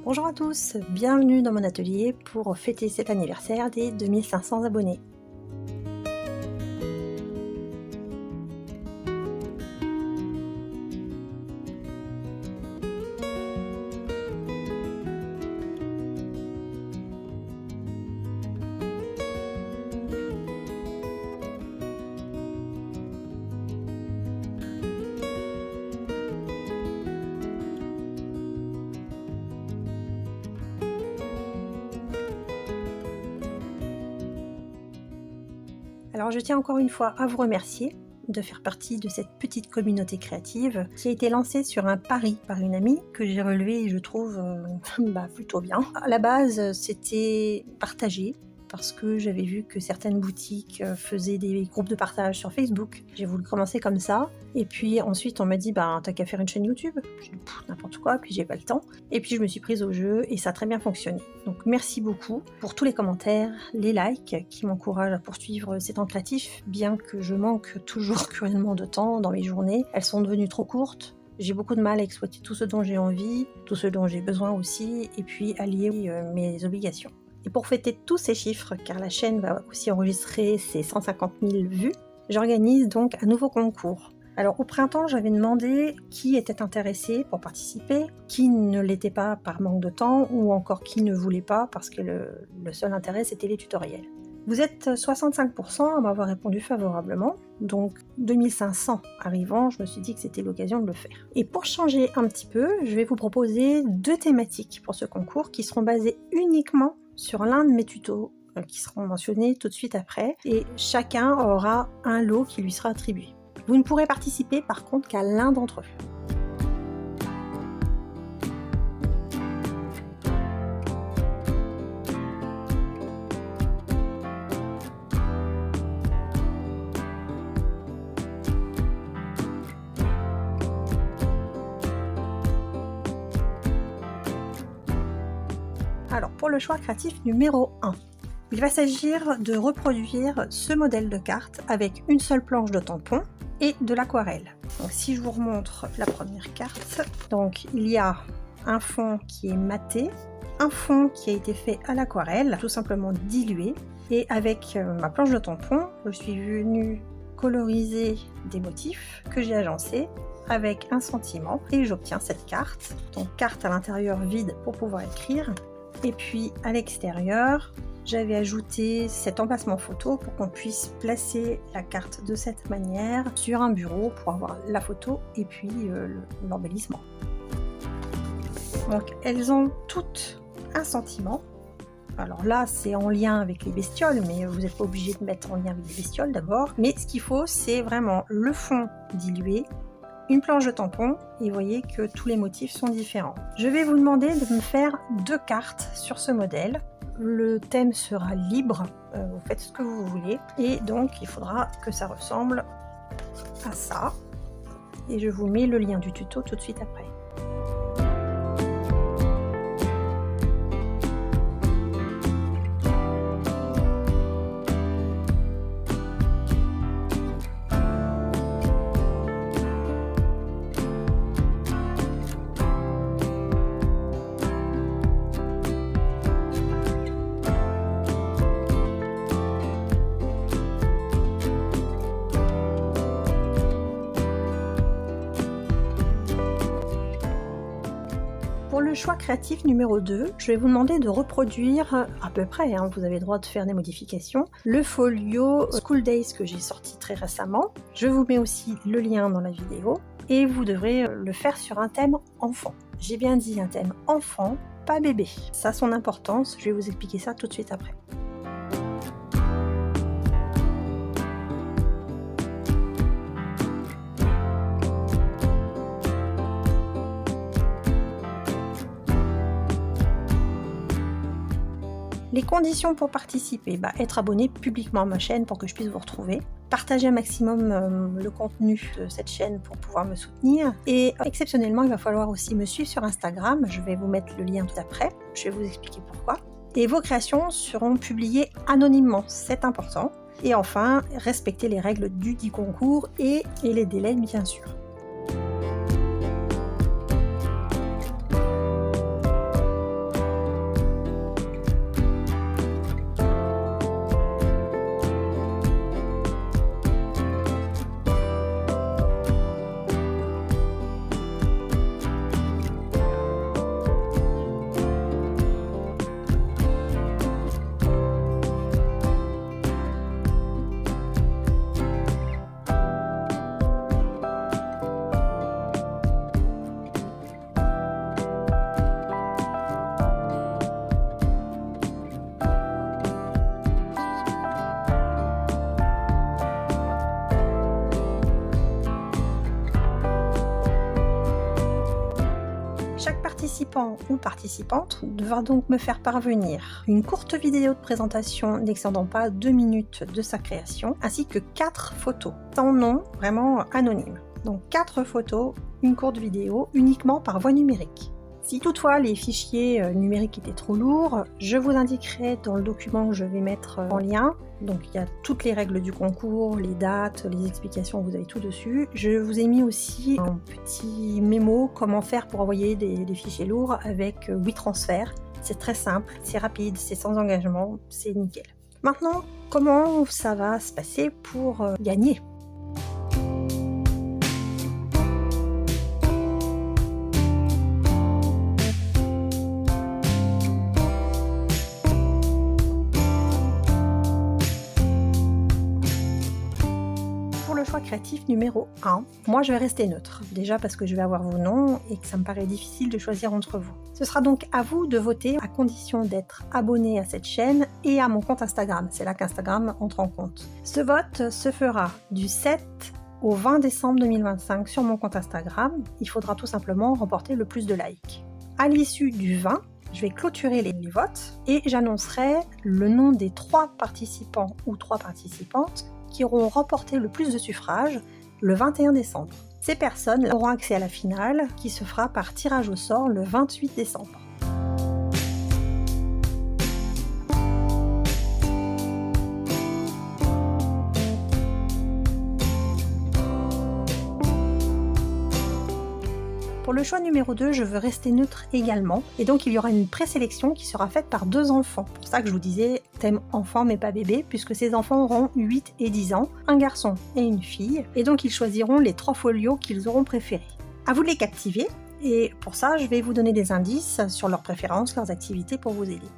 Bonjour à tous, bienvenue dans mon atelier pour fêter cet anniversaire des 2500 abonnés. Alors je tiens encore une fois à vous remercier de faire partie de cette petite communauté créative qui a été lancée sur un pari par une amie que j'ai relevé et je trouve plutôt bien. À la base, c'était partagé parce que j'avais vu que certaines boutiques faisaient des groupes de partage sur Facebook. J'ai voulu commencer comme ça et puis ensuite on m'a dit t'as qu'à faire une chaîne YouTube. J'ai dit n'importe quoi, puis j'ai pas le temps. Et puis je me suis prise au jeu et ça a très bien fonctionné. Donc merci beaucoup pour tous les commentaires, les likes qui m'encouragent à poursuivre ces temps créatifs, bien que je manque toujours cruellement de temps dans mes journées. Elles sont devenues trop courtes. J'ai beaucoup de mal à exploiter tout ce dont j'ai envie, tout ce dont j'ai besoin aussi, et puis allier mes obligations. Et pour fêter tous ces chiffres, car la chaîne va aussi enregistrer ses 150 000 vues, j'organise donc un nouveau concours. Alors au printemps, j'avais demandé qui était intéressé pour participer, qui ne l'était pas par manque de temps, ou encore qui ne voulait pas parce que le seul intérêt c'était les tutoriels. Vous êtes 65% à m'avoir répondu favorablement, donc 2500 arrivant, je me suis dit que c'était l'occasion de le faire. Et pour changer un petit peu, je vais vous proposer 2 thématiques pour ce concours qui seront basées uniquement sur l'un de mes tutos qui seront mentionnés tout de suite après, et chacun aura un lot qui lui sera attribué. Vous ne pourrez participer par contre qu'à l'un d'entre eux. Alors pour le choix créatif numéro 1, il va s'agir de reproduire ce modèle de carte avec une seule planche de tampon et de l'aquarelle. Donc si je vous remontre la première carte, donc il y a un fond qui est maté, un fond qui a été fait à l'aquarelle, tout simplement dilué, et avec ma planche de tampon, je suis venue coloriser des motifs que j'ai agencés avec un sentiment et j'obtiens cette carte. Donc carte à l'intérieur vide pour pouvoir écrire. Et puis à l'extérieur, j'avais ajouté cet emplacement photo pour qu'on puisse placer la carte de cette manière sur un bureau pour avoir la photo et puis l'embellissement. Donc elles ont toutes un sentiment. Alors là, c'est en lien avec les bestioles, mais vous n'êtes pas obligé de mettre en lien avec les bestioles d'abord. Mais ce qu'il faut, c'est vraiment le fond dilué, une planche de tampon, et vous voyez que tous les motifs sont différents. Je vais vous demander de me faire 2 cartes sur ce modèle. Le thème sera libre, vous faites ce que vous voulez, et donc il faudra que ça ressemble à ça. Et je vous mets le lien du tuto tout de suite après. Pour le choix créatif numéro 2, je vais vous demander de reproduire à peu près, vous avez le droit de faire des modifications, le folio School Days que j'ai sorti très récemment. Je vous mets aussi le lien dans la vidéo et vous devrez le faire sur un thème enfant. J'ai bien dit un thème enfant, pas bébé. Ça a son importance, je vais vous expliquer ça tout de suite après. Les conditions pour participer, être abonné publiquement à ma chaîne pour que je puisse vous retrouver, partager un maximum le contenu de cette chaîne pour pouvoir me soutenir, et exceptionnellement il va falloir aussi me suivre sur Instagram, je vais vous mettre le lien tout après, je vais vous expliquer pourquoi. Et vos créations seront publiées anonymement, c'est important. Et enfin, respecter les règles du dit concours et les délais bien sûr. participant ou participante devra donc me faire parvenir une courte vidéo de présentation n'excédant pas 2 minutes de sa création, ainsi que 4 photos, sans nom, vraiment anonyme. Donc 4 photos, une courte vidéo, uniquement par voie numérique. Si toutefois les fichiers numériques étaient trop lourds, je vous indiquerai dans le document que je vais mettre en lien. Donc il y a toutes les règles du concours, les dates, les explications, vous avez tout dessus. Je vous ai mis aussi un petit mémo comment faire pour envoyer des fichiers lourds avec WeTransfer. C'est très simple, c'est rapide, c'est sans engagement, c'est nickel. Maintenant, comment ça va se passer pour gagner ? Choix créatif numéro 1, moi je vais rester neutre, déjà parce que je vais avoir vos noms et que ça me paraît difficile de choisir entre vous. Ce sera donc à vous de voter à condition d'être abonné à cette chaîne et à mon compte Instagram, c'est là qu'Instagram entre en compte. Ce vote se fera du 7 au 20 décembre 2025 sur mon compte Instagram, il faudra tout simplement remporter le plus de likes. À l'issue du 20, je vais clôturer les votes et j'annoncerai le nom des 3 participants ou 3 participantes qui auront remporté le plus de suffrages le 21 décembre. Ces personnes auront accès à la finale qui se fera par tirage au sort le 28 décembre. Pour le choix numéro 2, je veux rester neutre également, et donc il y aura une présélection qui sera faite par 2 enfants. C'est pour ça que je vous disais thème enfant mais pas bébé, puisque ces enfants auront 8 et 10 ans, un garçon et une fille, et donc ils choisiront les 3 folios qu'ils auront préférés. À vous de les captiver, et pour ça je vais vous donner des indices sur leurs préférences, leurs activités pour vous aider.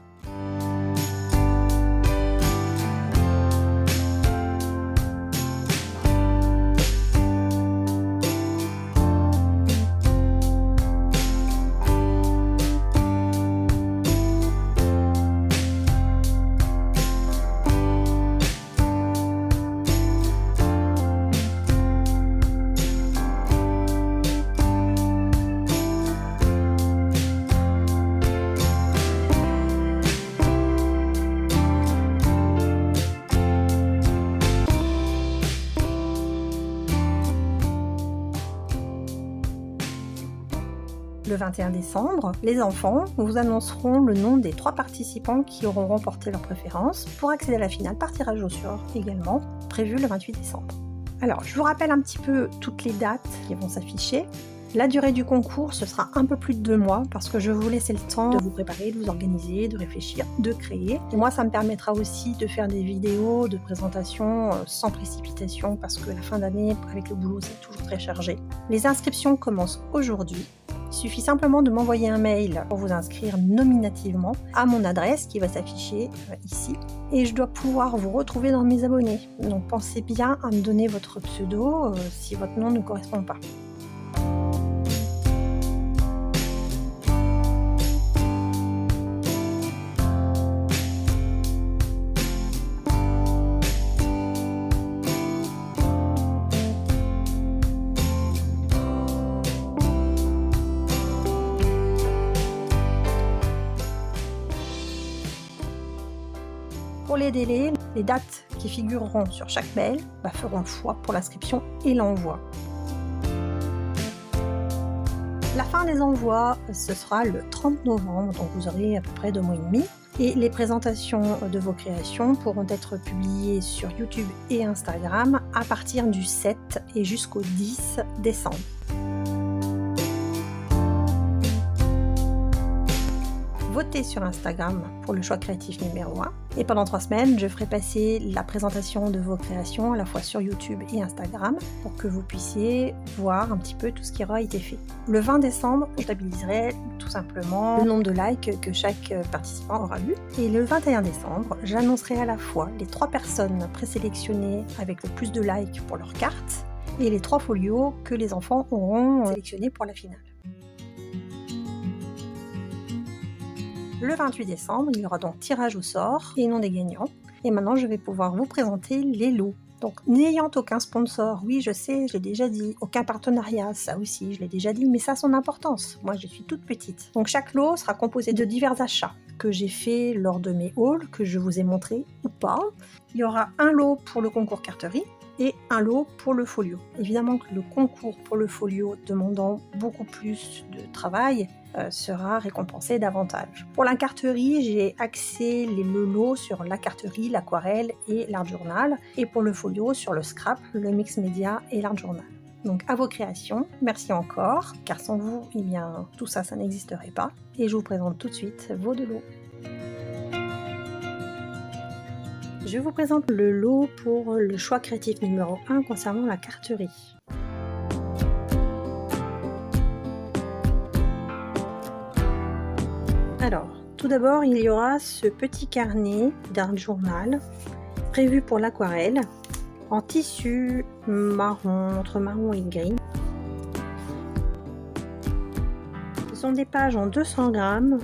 Le 21 décembre, les enfants vous annonceront le nom des 3 participants qui auront remporté leur préférence pour accéder à la finale par tirage au sort également, prévu le 28 décembre. Alors, je vous rappelle un petit peu toutes les dates qui vont s'afficher. La durée du concours, ce sera un peu plus de 2 mois parce que je vais vous laisser le temps de vous préparer, de vous organiser, de réfléchir, de créer. Et moi, ça me permettra aussi de faire des vidéos de présentation sans précipitation parce que la fin d'année, avec le boulot, c'est toujours très chargé. Les inscriptions commencent aujourd'hui. Il suffit simplement de m'envoyer un mail pour vous inscrire nominativement à mon adresse qui va s'afficher ici. Et je dois pouvoir vous retrouver dans mes abonnés. Donc pensez bien à me donner votre pseudo si votre nom ne correspond pas. Pour les délais, les dates qui figureront sur chaque mail feront foi pour l'inscription et l'envoi. La fin des envois, ce sera le 30 novembre, donc vous aurez à peu près 2 mois et demi. Et les présentations de vos créations pourront être publiées sur YouTube et Instagram à partir du 7 et jusqu'au 10 décembre. Votez sur Instagram pour le choix créatif numéro 1. Et pendant 3 semaines, je ferai passer la présentation de vos créations à la fois sur YouTube et Instagram pour que vous puissiez voir un petit peu tout ce qui aura été fait. Le 20 décembre, je stabiliserai tout simplement le nombre de likes que chaque participant aura eu. Et le 21 décembre, j'annoncerai à la fois les 3 personnes présélectionnées avec le plus de likes pour leur carte et les 3 folios que les enfants auront sélectionnés pour la finale. Le 28 décembre, il y aura donc tirage au sort et nom des gagnants. Et maintenant, je vais pouvoir vous présenter les lots. Donc, n'ayant aucun sponsor, oui, je sais, je l'ai déjà dit, aucun partenariat, ça aussi, je l'ai déjà dit, mais ça a son importance. Moi, je suis toute petite. Donc, chaque lot sera composé de divers achats que j'ai fait lors de mes hauls, que je vous ai montré ou pas. Il y aura un lot pour le concours carterie et un lot pour le folio. Évidemment que le concours pour le folio demandant beaucoup plus de travail sera récompensé davantage. Pour la carterie, j'ai axé le lot sur la carterie, l'aquarelle et l'art journal, et pour le folio sur le scrap, le mix média et l'art journal. Donc à vos créations, merci encore, car sans vous, eh bien, tout ça, ça n'existerait pas. Et je vous présente tout de suite vos deux lots. Je vous présente le lot pour le choix créatif numéro 1 concernant la carterie. Alors, tout d'abord, il y aura ce petit carnet d'art journal prévu pour l'aquarelle en tissu marron, entre marron et gris. Ce sont des pages en 200 grammes.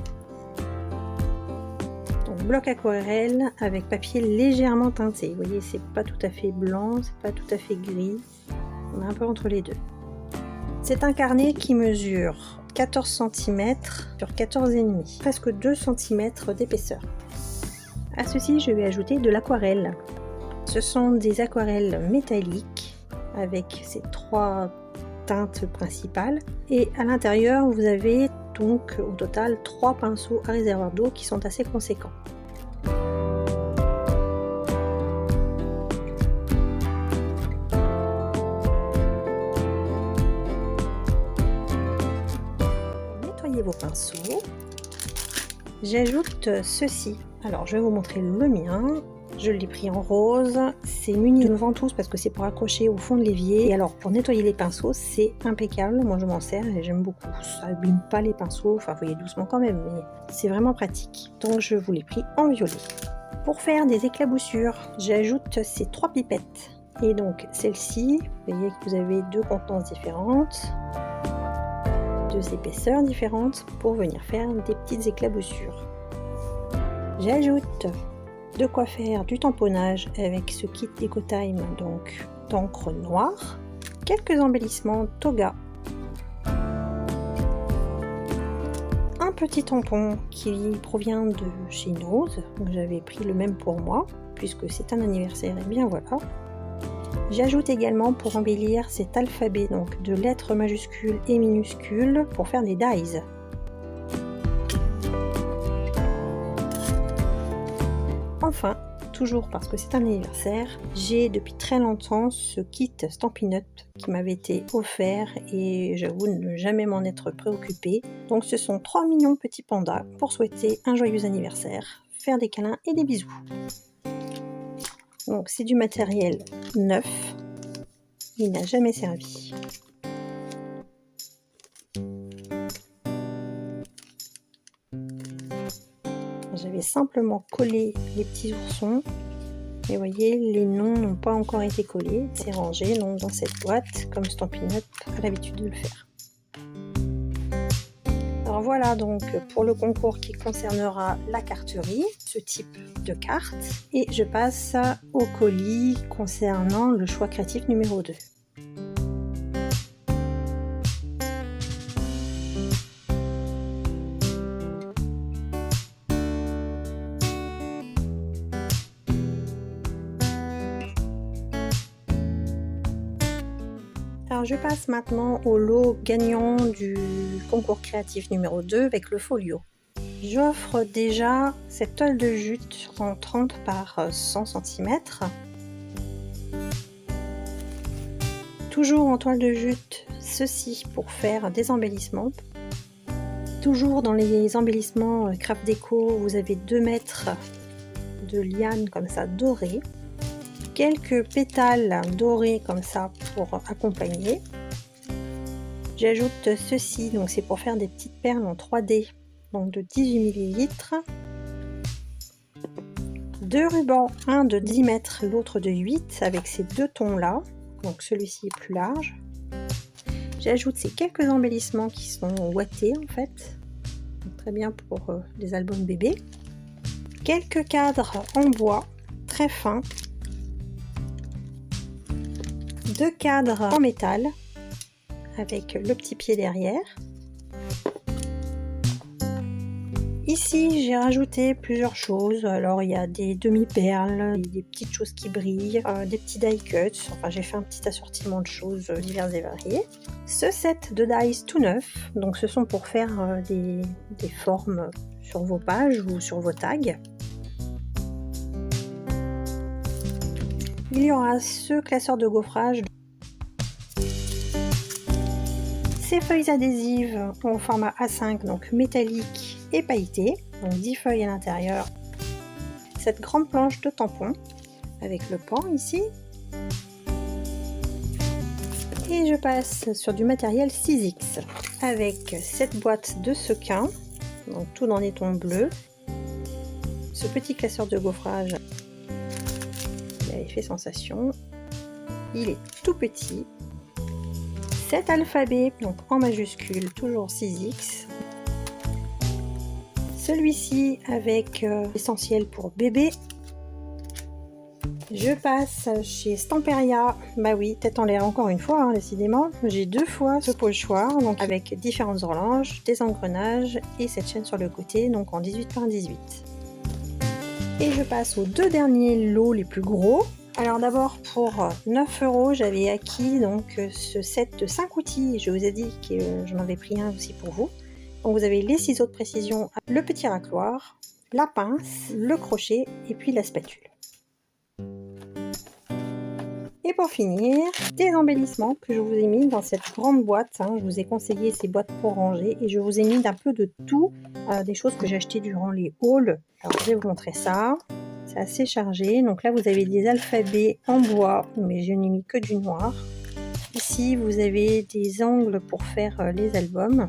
Donc, bloc aquarelle avec papier légèrement teinté. Vous voyez, c'est pas tout à fait blanc, c'est pas tout à fait gris. On est un peu entre les deux. C'est un carnet qui mesure 14 cm sur 14,5, presque 2 cm d'épaisseur. À ceci, je vais ajouter de l'aquarelle. Ce sont des aquarelles métalliques avec ces 3 teintes principales. Et à l'intérieur, vous avez donc au total 3 pinceaux à réservoir d'eau qui sont assez conséquents. Vos pinceaux, j'ajoute ceci. Alors je vais vous montrer le mien. Je l'ai pris en rose. C'est muni d'une ventouse parce que c'est pour accrocher au fond de l'évier. Et alors pour nettoyer les pinceaux, c'est impeccable. Moi je m'en sers et j'aime beaucoup. Ça abîme pas les pinceaux. Enfin, vous voyez doucement quand même, mais c'est vraiment pratique. Donc je vous l'ai pris en violet. Pour faire des éclaboussures, j'ajoute ces 3 pipettes. Et donc celle-ci, vous voyez que vous avez 2 contenances différentes. 2 épaisseurs différentes pour venir faire des petites éclaboussures. J'ajoute de quoi faire du tamponnage avec ce kit Decotime, donc d'encre noire, quelques embellissements toga, un petit tampon qui provient de chez Nose, j'avais pris le même pour moi puisque c'est un anniversaire et bien voilà. J'ajoute également pour embellir cet alphabet donc de lettres majuscules et minuscules pour faire des dies. Enfin, toujours parce que c'est un anniversaire, j'ai depuis très longtemps ce kit Stampin' Up qui m'avait été offert et j'avoue ne jamais m'en être préoccupée. Donc ce sont 3 mignons petits pandas pour souhaiter un joyeux anniversaire, faire des câlins et des bisous. Donc c'est du matériel neuf, il n'a jamais servi. J'avais simplement collé les petits oursons et vous voyez les noms n'ont pas encore été collés, c'est rangé donc dans cette boîte comme Stampin' Up a l'habitude de le faire. Alors voilà donc pour le concours qui concernera la carterie, ce type de carte. Et je passe au colis concernant le choix créatif numéro 2. Alors je passe maintenant au lot gagnant du concours créatif numéro 2 avec le folio. J'offre déjà cette toile de jute en 30 par 100 cm. Toujours en toile de jute, ceci pour faire des embellissements. Toujours dans les embellissements Craft Déco, vous avez 2 mètres de liane comme ça dorée. Quelques pétales dorés comme ça pour accompagner. J'ajoute ceci, donc c'est pour faire des petites perles en 3D, donc de 18 ml. 2 rubans, un de 10 mètres, l'autre de 8, avec ces 2 tons là, donc celui-ci est plus large. J'ajoute ces quelques embellissements qui sont ouatés en fait, donc très bien pour les albums bébés. Quelques cadres en bois, très fins. 2 cadres en métal avec le petit pied derrière. Ici, j'ai rajouté plusieurs choses. Alors, il y a des demi-perles, des petites choses qui brillent, des petits die cuts. Enfin, j'ai fait un petit assortiment de choses diverses et variées. Ce set de dies tout neuf, donc ce sont pour faire des formes sur vos pages ou sur vos tags. Il y aura ce classeur de gaufrage. Ces feuilles adhésives au format A5, donc métallique et pailleté, donc 10 feuilles à l'intérieur. Cette grande planche de tampons avec le pan ici. Et je passe sur du matériel 6X avec cette boîte de sequins, donc tout dans des tons bleus. Ce petit classeur de gaufrage, il avait fait sensation. Il est tout petit. Cet alphabet, donc en majuscule, toujours 6X. Celui-ci avec l'essentiel pour bébé. Je passe chez Stamperia, bah oui, tête en l'air encore une fois, hein, décidément. J'ai 2 fois ce pochoir, donc avec différentes horloges, des engrenages et cette chaîne sur le côté, donc en 18 par 18. Et je passe aux 2 derniers lots les plus gros. Alors d'abord pour 9 €, j'avais acquis donc ce set de 5 outils. Je vous ai dit que j'en avais pris un aussi pour vous. Donc vous avez les ciseaux de précision, le petit racloir, la pince, le crochet et puis la spatule. Et pour finir, des embellissements que je vous ai mis dans cette grande boîte. Je vous ai conseillé ces boîtes pour ranger et je vous ai mis un peu de tout, des choses que j'ai achetées durant les hauls. Alors je vais vous montrer ça. C'est assez chargé. Donc là, vous avez des alphabets en bois, mais je n'ai mis que du noir. Ici, vous avez des angles pour faire les albums,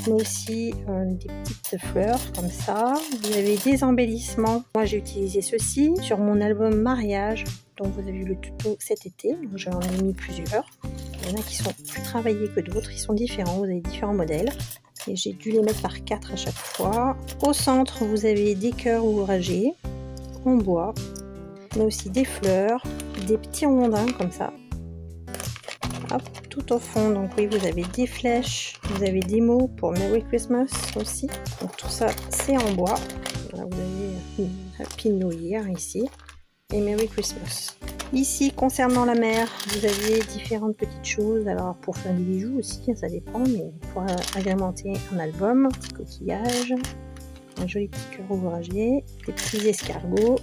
mais aussi des petites fleurs comme ça. Vous avez des embellissements. Moi, j'ai utilisé ceci sur mon album mariage, dont vous avez vu le tuto cet été. Donc j'en ai mis plusieurs. Il y en a qui sont plus travaillés que d'autres. Ils sont différents. Vous avez différents modèles. Et j'ai dû les mettre par 4 à chaque fois. Au centre, vous avez des cœurs ouvragés en bois, mais aussi des fleurs, des petits rondins comme ça. Hop, tout au fond, donc oui, vous avez des flèches, vous avez des mots pour Merry Christmas aussi. Donc tout ça, c'est en bois. Voilà, vous avez Happy New Year ici et Merry Christmas. Ici, concernant la mer, vous avez différentes petites choses. Alors pour faire des bijoux aussi, ça dépend, mais pour agrémenter un album, un petit coquillage, un joli petit cœur ouvragé, des petits escargots,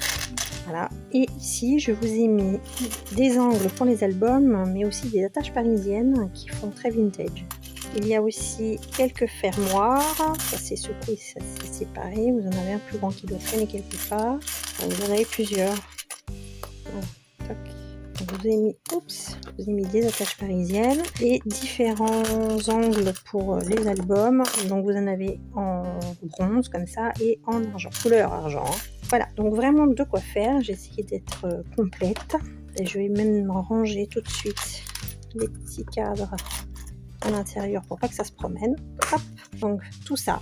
voilà. Et ici, je vous ai mis des angles pour les albums, mais aussi des attaches parisiennes qui font très vintage. Il y a aussi quelques fermoirs, ça c'est secoué, ça c'est séparé. Vous en avez un plus grand qui doit traîner quelque part. Vous en avez plusieurs. Voilà. Je vous ai mis des attaches parisiennes et différents angles pour les albums. Donc vous en avez en bronze comme ça et en argent, couleur argent. Voilà, donc vraiment de quoi faire. J'ai essayé d'être complète et je vais même ranger tout de suite les petits cadres à l'intérieur pour pas que ça se promène. Hop, donc tout ça.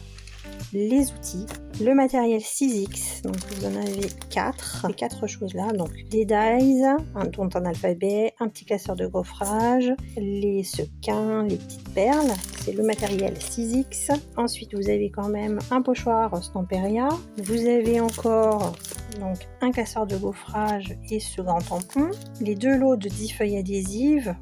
Les outils, le matériel 6X, donc vous en avez 4, ces 4 choses là, donc les dies, dont un alphabet, un petit classeur de gaufrage, les sequins, les petites perles, c'est le matériel 6X. Ensuite vous avez quand même un pochoir Stamperia, vous avez encore donc un classeur de gaufrage et ce grand tampon, les 2 lots de 10 feuilles adhésives,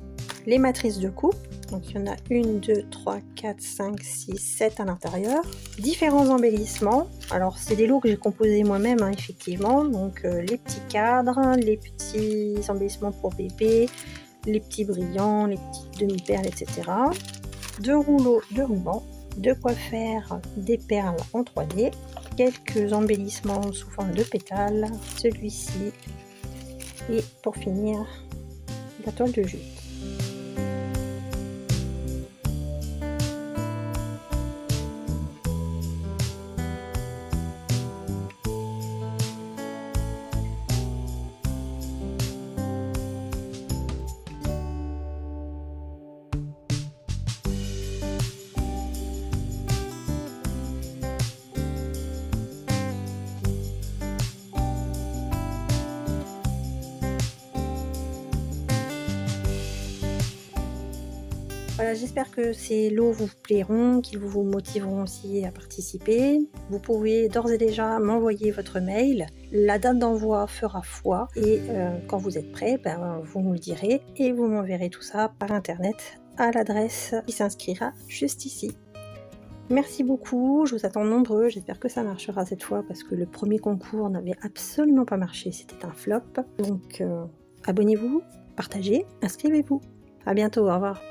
les matrices de coupe. Donc il y en a 1, 2, 3, 4, 5, 6, 7 à l'intérieur. Différents embellissements. Alors c'est des lots que j'ai composés moi-même, effectivement. Donc les petits cadres, les petits embellissements pour bébé, les petits brillants, les petites demi-perles, etc. 2 rouleaux de ruban. De quoi faire des perles en 3D. Quelques embellissements sous forme de pétales. Celui-ci. Et pour finir, la toile de jute. Voilà, j'espère que ces lots vous plairont, qu'ils vous motiveront aussi à participer. Vous pouvez d'ores et déjà m'envoyer votre mail. La date d'envoi fera foi et quand vous êtes prêt, vous me le direz et vous m'enverrez tout ça par internet à l'adresse qui s'inscrira juste ici. Merci beaucoup, je vous attends nombreux, j'espère que ça marchera cette fois parce que le premier concours n'avait absolument pas marché, c'était un flop. Donc abonnez-vous, partagez, inscrivez-vous. À bientôt, au revoir.